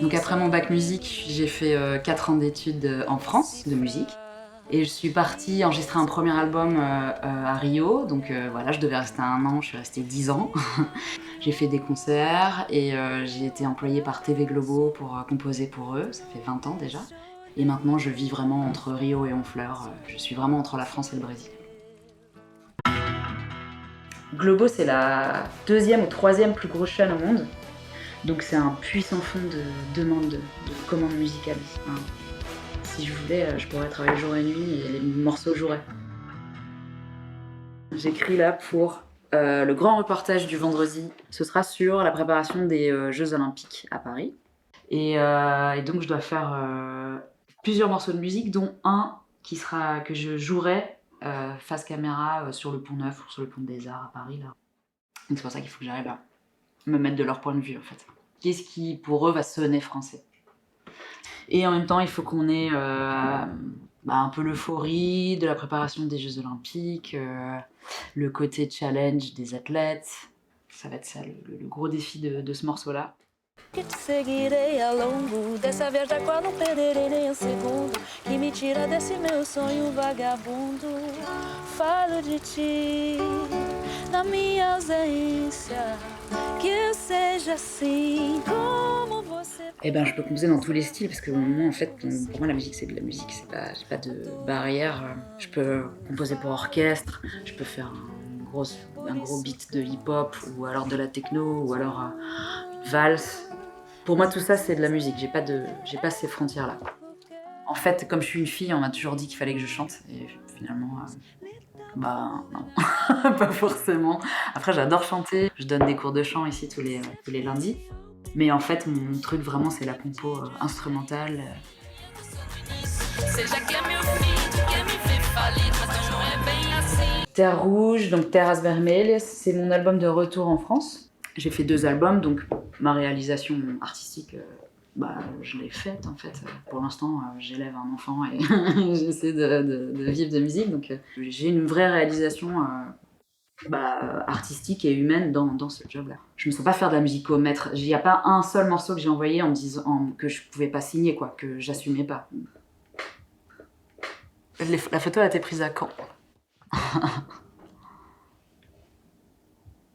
Donc après mon bac musique, j'ai fait 4 ans d'études en France de musique. Et je suis partie enregistrer un premier album à Rio, donc voilà, je devais rester 1 an, je suis restée 10 ans. J'ai fait des concerts et j'ai été employée par TV Globo pour composer pour eux, ça fait 20 ans déjà. Et maintenant je vis vraiment entre Rio et Honfleur, je suis vraiment entre la France et le Brésil. Globo, c'est la 2e ou 3e plus grosse chaîne au monde, donc c'est un puits sans fond de demande de commandes musicales. Hein. Si je voulais, je pourrais travailler jour et nuit et les morceaux joueraient. J'écris là pour le grand reportage du vendredi. Ce sera sur la préparation des Jeux Olympiques à Paris. Et donc je dois faire plusieurs morceaux de musique, dont un que je jouerai face caméra sur le Pont Neuf ou sur le Pont des Arts à Paris. Là. Donc c'est pour ça qu'il faut que j'arrive à me mettre de leur point de vue en fait. Qu'est-ce qui pour eux va sonner français ? Et en même temps, il faut qu'on ait un peu l'euphorie de la préparation des Jeux Olympiques, le côté challenge des athlètes. Ça va être ça le gros défi de ce morceau-là. Que te seguirei ao longo dessa viagem da qual não perderei nem um segundo, que me tira desse meu sonho vagabundo. Falo de ti na minha ausência, que eu seja assim como você. Eh ben, je peux composer dans tous les styles parce que moi, en fait, pour moi, la musique, c'est de la musique. J'ai pas de barrière. Je peux composer pour orchestre, je peux faire un gros beat de hip-hop ou alors de la techno ou alors une valse. Pour moi, tout ça, c'est de la musique. J'ai pas ces frontières-là. En fait, comme je suis une fille, on m'a toujours dit qu'il fallait que je chante. Et finalement, non, pas forcément. Après, j'adore chanter. Je donne des cours de chant ici tous les lundis. Mais en fait, mon truc vraiment, c'est la compo instrumentale. Terre Rouge, donc Terras Vermelhas, c'est mon album de retour en France. J'ai fait 2 albums, donc ma réalisation artistique, je l'ai faite en fait. Pour l'instant, j'élève un enfant et j'essaie de vivre de musique, donc j'ai une vraie réalisation artistique et humaine dans ce job-là. Je me sens pas faire de la musique au mètre. Il n'y a pas un seul morceau que j'ai envoyé en me disant que je pouvais pas signer, quoi, que j'assumais pas. La photo a été prise à Caen.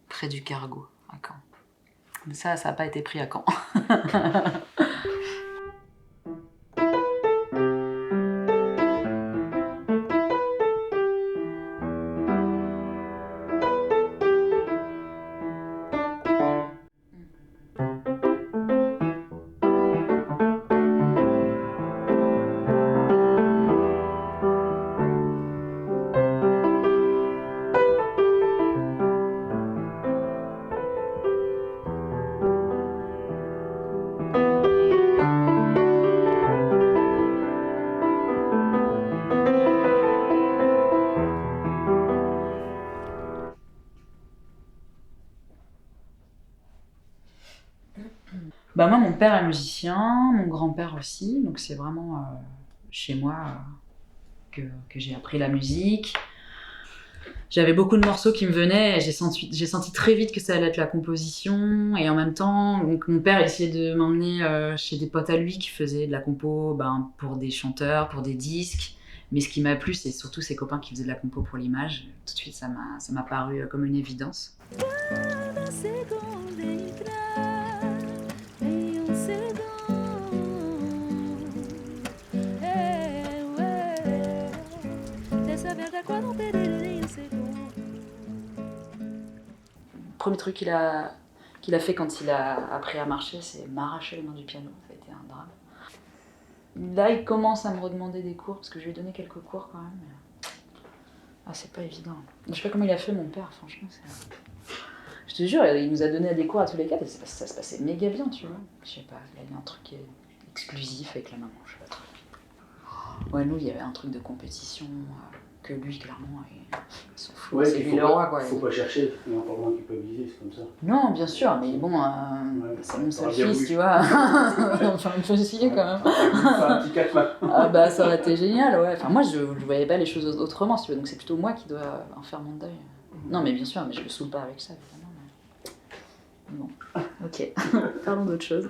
Près du Cargo, à Caen. Mais ça n'a pas été pris à Caen. Moi, mon père est musicien, mon grand-père aussi, donc c'est vraiment chez moi que j'ai appris la musique. J'avais beaucoup de morceaux qui me venaient et j'ai senti très vite que ça allait être la composition. Et en même temps, donc, mon père essayait de m'emmener chez des potes à lui qui faisaient de la compo pour des chanteurs, pour des disques. Mais ce qui m'a plu, c'est surtout ses copains qui faisaient de la compo pour l'image. Tout de suite, ça m'a paru comme une évidence. Le premier truc qu'il a fait quand il a appris à marcher, c'est m'arracher les mains du piano. Ça a été un drame. Là, il commence à me redemander des cours, parce que je lui ai donné quelques cours quand même. Mais... c'est pas évident. Je sais pas comment il a fait, mon père, franchement. Je te jure, il nous a donné des cours à tous les 4 et ça se passait méga bien, tu vois. Je sais pas, il y avait un truc exclusif avec la maman, je sais pas trop. Ouais, nous, il y avait un truc de compétition... que lui, clairement, il s'en fout. Ouais, c'est lui le roi, quoi. Faut pas chercher, il n'y a pas vraiment culpabiliser, c'est comme ça. Non, bien sûr, mais bon, c'est mon seul fils, tu vois. Enfin, un peu essayer quand même. Un petit 4 là. Ça aurait été génial, ouais. Enfin, moi, je voyais pas les choses autrement, si tu veux, donc c'est plutôt moi qui dois en faire mon deuil. Non, mais bien sûr, mais je le saoule pas avec ça, évidemment. Mais... Bon, ok. Parlons d'autre chose.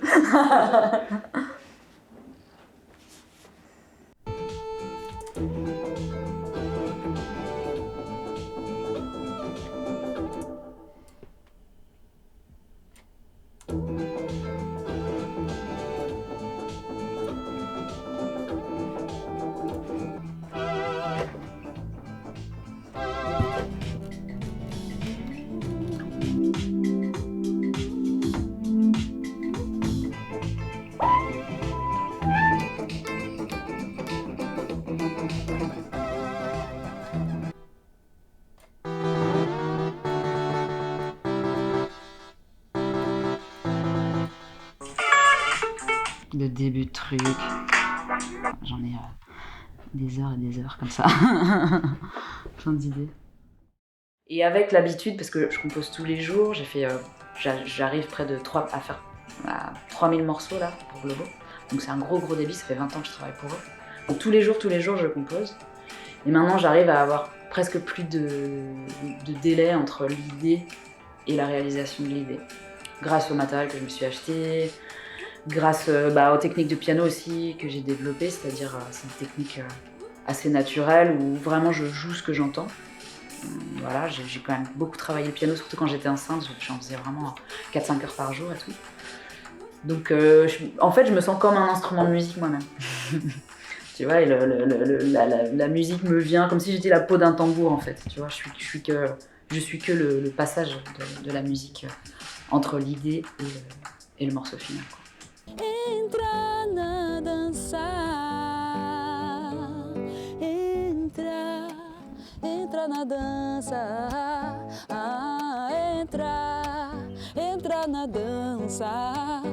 Le début de truc. J'en ai des heures et des heures comme ça. Plein d'idées. Et avec l'habitude, parce que je compose tous les jours, j'arrive près de à faire 3000 morceaux là pour Globo. Donc c'est un gros débit, ça fait 20 ans que je travaille pour eux. Donc tous les jours je compose. Et maintenant j'arrive à avoir presque plus de délai entre l'idée et la réalisation de l'idée. Grâce au matériel que je me suis acheté, grâce aux techniques de piano aussi que j'ai développées, c'est-à-dire c'est une technique assez naturelle où vraiment je joue ce que j'entends. Voilà, j'ai quand même beaucoup travaillé le piano, surtout quand j'étais enceinte, j'en faisais vraiment 4-5 heures par jour et tout. Donc en fait je me sens comme un instrument de musique moi-même. Tu vois, et la musique me vient comme si j'étais la peau d'un tambour en fait. Tu vois, je suis que le passage de la musique entre l'idée et le morceau final, quoi. Entra na dança, entra na dança, entra na dança.